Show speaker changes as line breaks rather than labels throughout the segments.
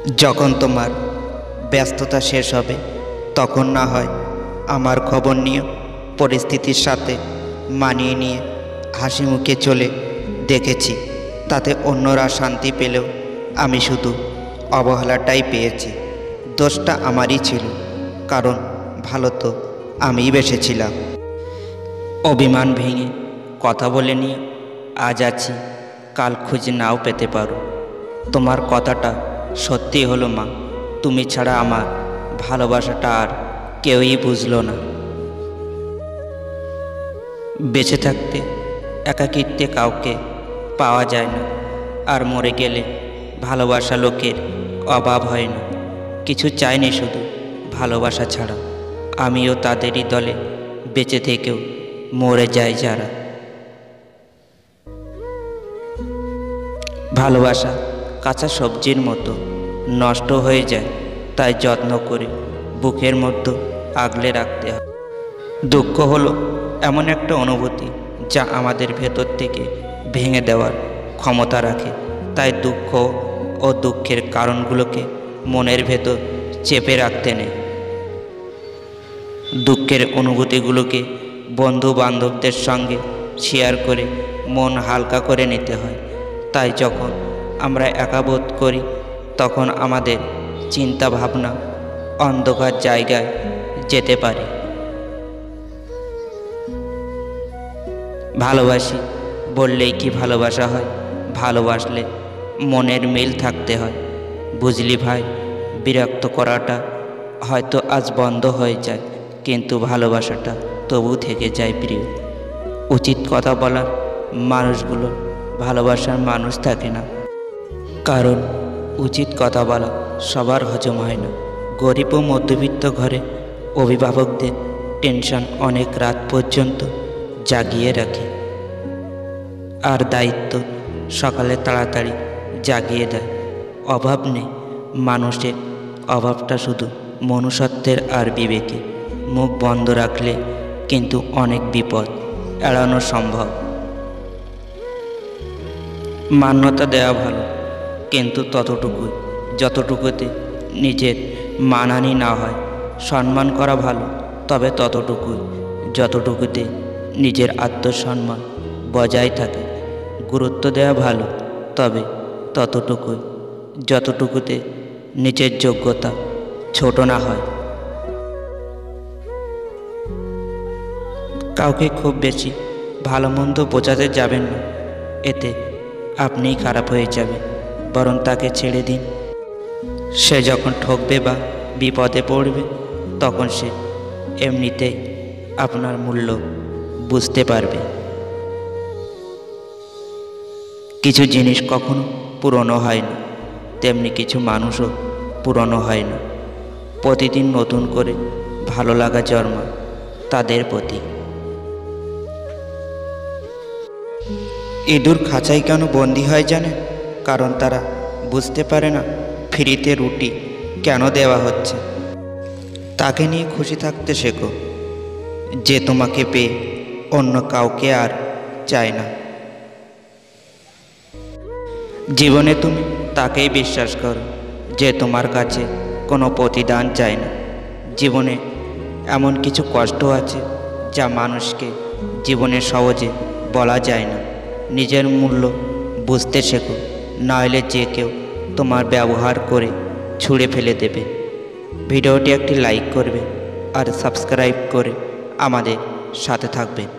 যখন তোমার ব্যস্ততা শেষ হবে তখন না হয় আমার খবর নিয়ে পরিস্থিতির সাথে মানিয়ে নিয়ে হাসি মুখে চলে দেখেছি। তাতে অন্যরা শান্তি পেলেও আমি শুধু অবহেলাটাই পেয়েছি। দোষটা আমারই ছিল, কারণ ভালো তো আমিই বেসেছিলাম। অভিমান ভেঙে কথা বলে নিয়ে আজ আছি, কাল খুঁজ নাও পেতে পারো। তোমার কথাটা সত্যি হলো মা, তুমি ছাড়া আমার ভালোবাসাটা আর কেউই বুঝলো না। বেঁচে থাকতে একাকিত্বে কাউকে পাওয়া যায় না, আর মরে গেলে ভালোবাসা লোকের অভাব হয় না। কিছু চাইনি শুধু ভালোবাসা ছাড়া, আমিও তাদেরই দলে বেঁচে থেকেও মরে যাই যারা। ভালোবাসা কাঁচা সবজির মতো নষ্ট হয়ে যায়, তাই যত্ন করে বুকের মধ্যে আগলে রাখতে হয়। দুঃখ হলো এমন একটা অনুভূতি যা আমাদের ভেতর থেকে ভেঙে দেওয়ার ক্ষমতা রাখে। তাই দুঃখ ও দুঃখের কারণগুলোকে মনের ভেতর চেপে রাখতে নেই। দুঃখের অনুভূতিগুলোকে বন্ধু বান্ধবদের সঙ্গে শেয়ার করে মন হালকা করে নিতে হয়। তাই যখন আমরা একা বোধ করি তখন আমাদের চিন্তা ভাবনা অন্ধকার জায়গায় যেতে পারে। ভালোবাসি বললেই কি ভালোবাসা হয়? ভালোবাসলে মনের মিল থাকতে হয়। বুঝলি ভাই, বিরক্ত করাটা হয়তো আজ বন্ধ হয়ে যায়, কিন্তু ভালোবাসাটা তবু থেকে যায় প্রিয়। উচিত কথা বলার মানুষগুলো ভালোবাসার মানুষ থাকে না, কারণ উচিত কথা বলা সবার হজম হয় না। গরিব ও মধ্যবিত্ত ঘরে অভিভাবকদের টেনশন অনেক রাত পর্যন্ত জাগিয়ে রাখে, আর দায়িত্ব সকালে তাড়াতাড়ি জাগিয়ে দেয়। অভাব নেই মানুষের, অভাবটা শুধু মনুষ্যত্বের আর বিবেকে। মুখ বন্ধ রাখলে কিন্তু অনেক বিপদ এড়ানো সম্ভব। মান্যতা দেওয়া ভালো, কিন্তু ততটুকুই যতটুকুতে নিজের মানহানি না হয়। সম্মান করা ভালো, তবে ততটুকুই যতটুকুতে নিজের আত্মসম্মান বজায় থাকে। গুরুত্ব দেওয়া ভালো, তবে ততটুকুই যতটুকুতে নিজের যোগ্যতা ছোট না হয়। কাউকে খুব বেশি ভালো মন্দ বোঝাতে যাবেন না, এতে আপনিই খারাপ হয়ে যাবেন। বরং তাকে ছেড়ে দিন। সে যখন ঠকবে বা বিপদে পড়বে তখন সে এমনিতেই আপনার মূল্য বুঝতে পারবে। কিছু জিনিস কখনো পুরনো হয় না, তেমনি কিছু মানুষও পুরনো হয় না। প্রতিদিন নতুন করে ভালো লাগা জন্মায় তাদের প্রতি। ইঁদুর খাঁচায় কেন বন্দি হয় জানেন? কারণ তারা বুঝতে পারে না ফ্রিতে রুটি কেন দেওয়া হচ্ছে। তাকে নিয়ে খুশি থাকতে শেখো, যে তোমাকে পেয়ে অন্য কাউকে আর চায় না। জীবনে তুমি তাকেই বিশ্বাস করো যে তোমার কাছে কোনো প্রতিদান চায় না। জীবনে এমন কিছু কষ্ট আছে যা মানুষকে জীবনে সহজে বলা যায় না। নিজের মূল্য বুঝতে শেখো, নইলে যে কেউ তোমার ব্যবহার করে ছুঁড়ে ফেলে দেবে। ভিডিওটি একটি লাইক করবে আর সাবস্ক্রাইব করে আমাদের সাথে থাকবেন।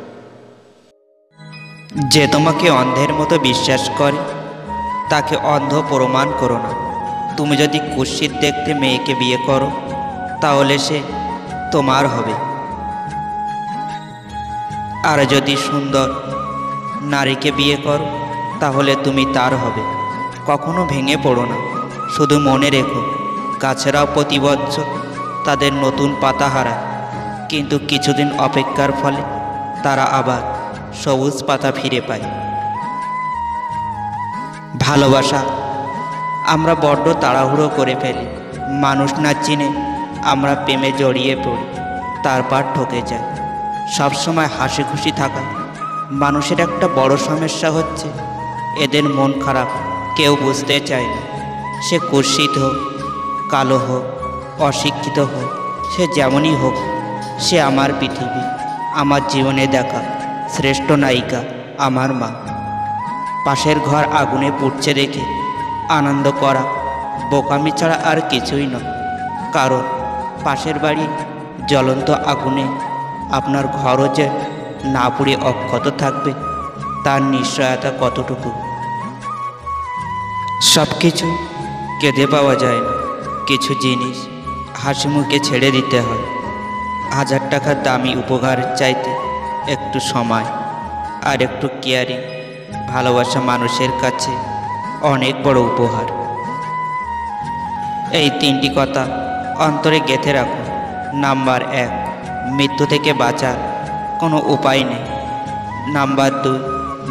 যে তোমাকে অন্ধের মতো বিশ্বাস করে তাকে অন্ধ প্রমাণ করো না। তুমি যদি কুৎসিত দেখতে মেয়েকে বিয়ে করো তাহলে সে তোমার হবে, আর যদি সুন্দর নারীকে বিয়ে করো তাহলে তুমি তার হবে। কখনো ভেঙে পড়ো না, শুধু মনে রেখো গাছেরাও প্রতি বছর তাদের নতুন পাতা হারায়, কিন্তু কিছুদিন অপেক্ষার ফলে তারা আবার সবুজ পাতা ফিরে পায়। ভালোবাসা আমরা বড্ড তাড়াহুড়ো করে ফেলি। মানুষ না চিনে আমরা প্রেমে জড়িয়ে পড়ি, তারপর ঠকে যাই। সবসময় হাসি খুশি থাকা মানুষের একটা বড় সমস্যা হচ্ছে এদের মন খারাপ কেউ বুঝতে চায় না। সে কুৎসিত হোক কালো হোক, অশিক্ষিত হোক, সে যেমনই হোক, সে আমার পৃথিবী, আমার জীবনে দেখা শ্রেষ্ঠ নায়িকা আমার মা। পাশের ঘর আগুনে পুড়ছে দেখে আনন্দ করা বোকামি ছাড়া আর কিছুই নয়। কারণ পাশের বাড়ি জ্বলন্ত আগুনে আপনার ঘরও যে না পুড়ে অক্ষত থাকবে তার নিশ্চয়তা কতটুকু। সব কিছু কেঁদে পাওয়া যায় না, কিছু জিনিস হাসি মুখে ছেড়ে দিতে হয়। 1000 টাকার দামি উপহারের চাইতে একটু সময় আর একটু কেয়ারিং ভালোবাসা মানুষের কাছে অনেক বড় উপহার। এই 3টি কথা অন্তরে গেঁথে রাখুন। নাম্বার 1, মৃত্যু থেকে বাঁচার কোনো উপায় নেই। নাম্বার 2,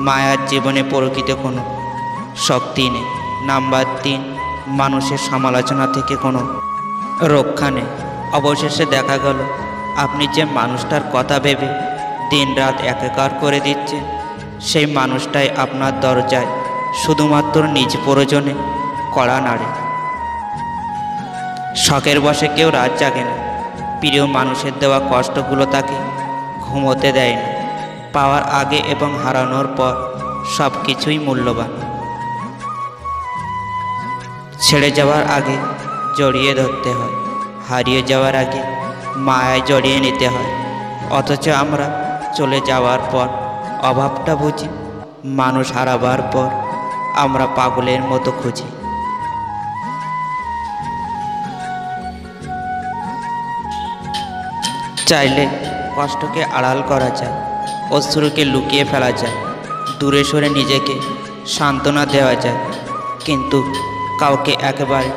মায়ার জীবনে প্রকৃত কোনো শক্তি নেই। নাম্বার 3, মানুষের সমালোচনা থেকে কোনো রক্ষা নেই। অবশেষে দেখা গেল আপনি যে মানুষটার কথা ভেবে দিনরাত একাকার করে দিচ্ছেন, সেই মানুষটাই আপনার দরজায় শুধুমাত্র নিজ প্রয়োজনে কড়া নাড়ে। শখের বশে কেউ রাত জাগে না, প্রিয় মানুষের দেওয়া কষ্টগুলো তাকে ঘুমোতে দেয় না। পাওয়ার আগে এবং হারানোর পর সব কিছুই মূল্যবান। ছেড়ে যাওয়ার আগে জড়িয়ে ধরতে হয়, হারিয়ে যাওয়ার আগে মায়ায় জড়িয়ে নিতে হয়। অথচ আমরা চলে যাওয়ার পর অভাবটা বুঝি, মানুষ হারাবার পর আমরা পাগলের মতো খুঁজি। চাইলে কষ্টকে আড়াল করা যায়, অশ্রুকে লুকিয়ে ফেলা যায়, দূরে সরে নিজেকে সান্ত্বনা দেওয়া যায়, কিন্তু কাউকে একেবারে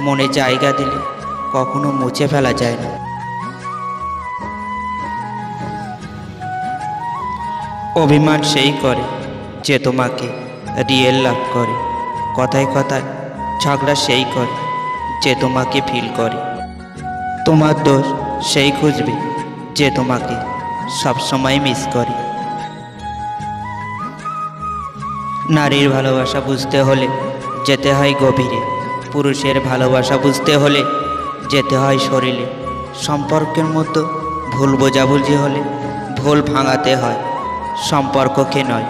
মনে জায়গা দিলে কখনো মুছে ফেলা যায় না। অভিমান সেই করে যে তোমাকে রিয়েল লাভ করে। কথায় কথায় ঝগড়া সেই করে যে তোমাকে ফিল করে। তোমার দোষ সেই খুঁজবে যে তোমাকে সবসময় মিস করে। নারীর ভালোবাসা বুঝতে হলে যেতে হয় গভীরে, পুরুষের ভালোবাসা বুঝতে হলে যেতে হয় শরীরে। সম্পর্কের মধ্যে ভুল বোঝাবুঝি হলে ভুল ভাঙাতে হয়, সম্পর্ককে নয়।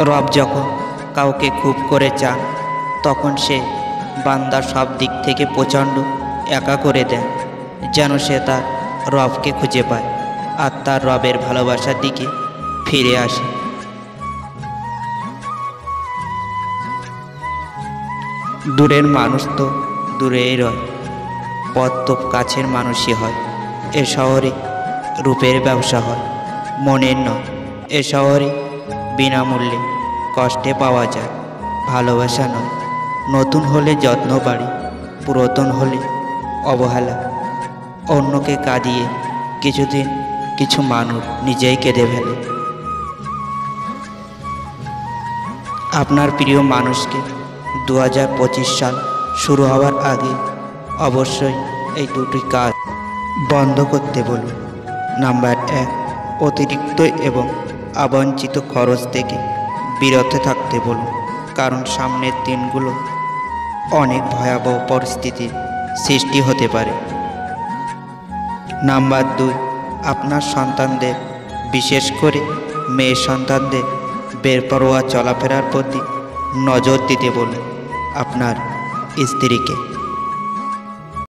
রব যখন কাউকে খুব করে চান, তখন সে বান্দার সব দিক থেকে প্রচণ্ড একা করে দেন, যেন সে তার রবকে খুঁজে পায় আর তার রবের ভালোবাসার দিকে ফিরে আসে। দূরের মানুষ তো দূরেই রয়, পথ তো কাছের মানুষই হয়। এ শহরে রূপের ব্যবসা হয়, মনের নয়। এ শহরে বিনামূল্যে কষ্টে পাওয়া যায় ভালোবাসা নয়। নতুন হলে যত্ন বাড়ে, পুরাতন হলে অবহেলা। অন্যকে কাঁদিয়ে কিছুদিন কিছু মানুষ নিজেই কেঁদে ফেলে। আপনার প্রিয় মানুষকে 2025 সাল শুরু হওয়ার আগে অবশ্যই এই 2টি কাজ বন্ধ করতে বলুন। নাম্বার 1, অতিরিক্ত এবং অবাঞ্ছিত খরচ থেকে বিরত থাকতে বলুন, কারণ সামনের দিনগুলো অনেক ভয়াবহ পরিস্থিতির সৃষ্টি হতে পারে। নাম্বার 2, আপনার সন্তানদের, বিশেষ করে মেয়ে সন্তানদের বেপরোয়া চলাফেরার প্রতি নজর দিতে বলুন আপনার স্ত্রীকে।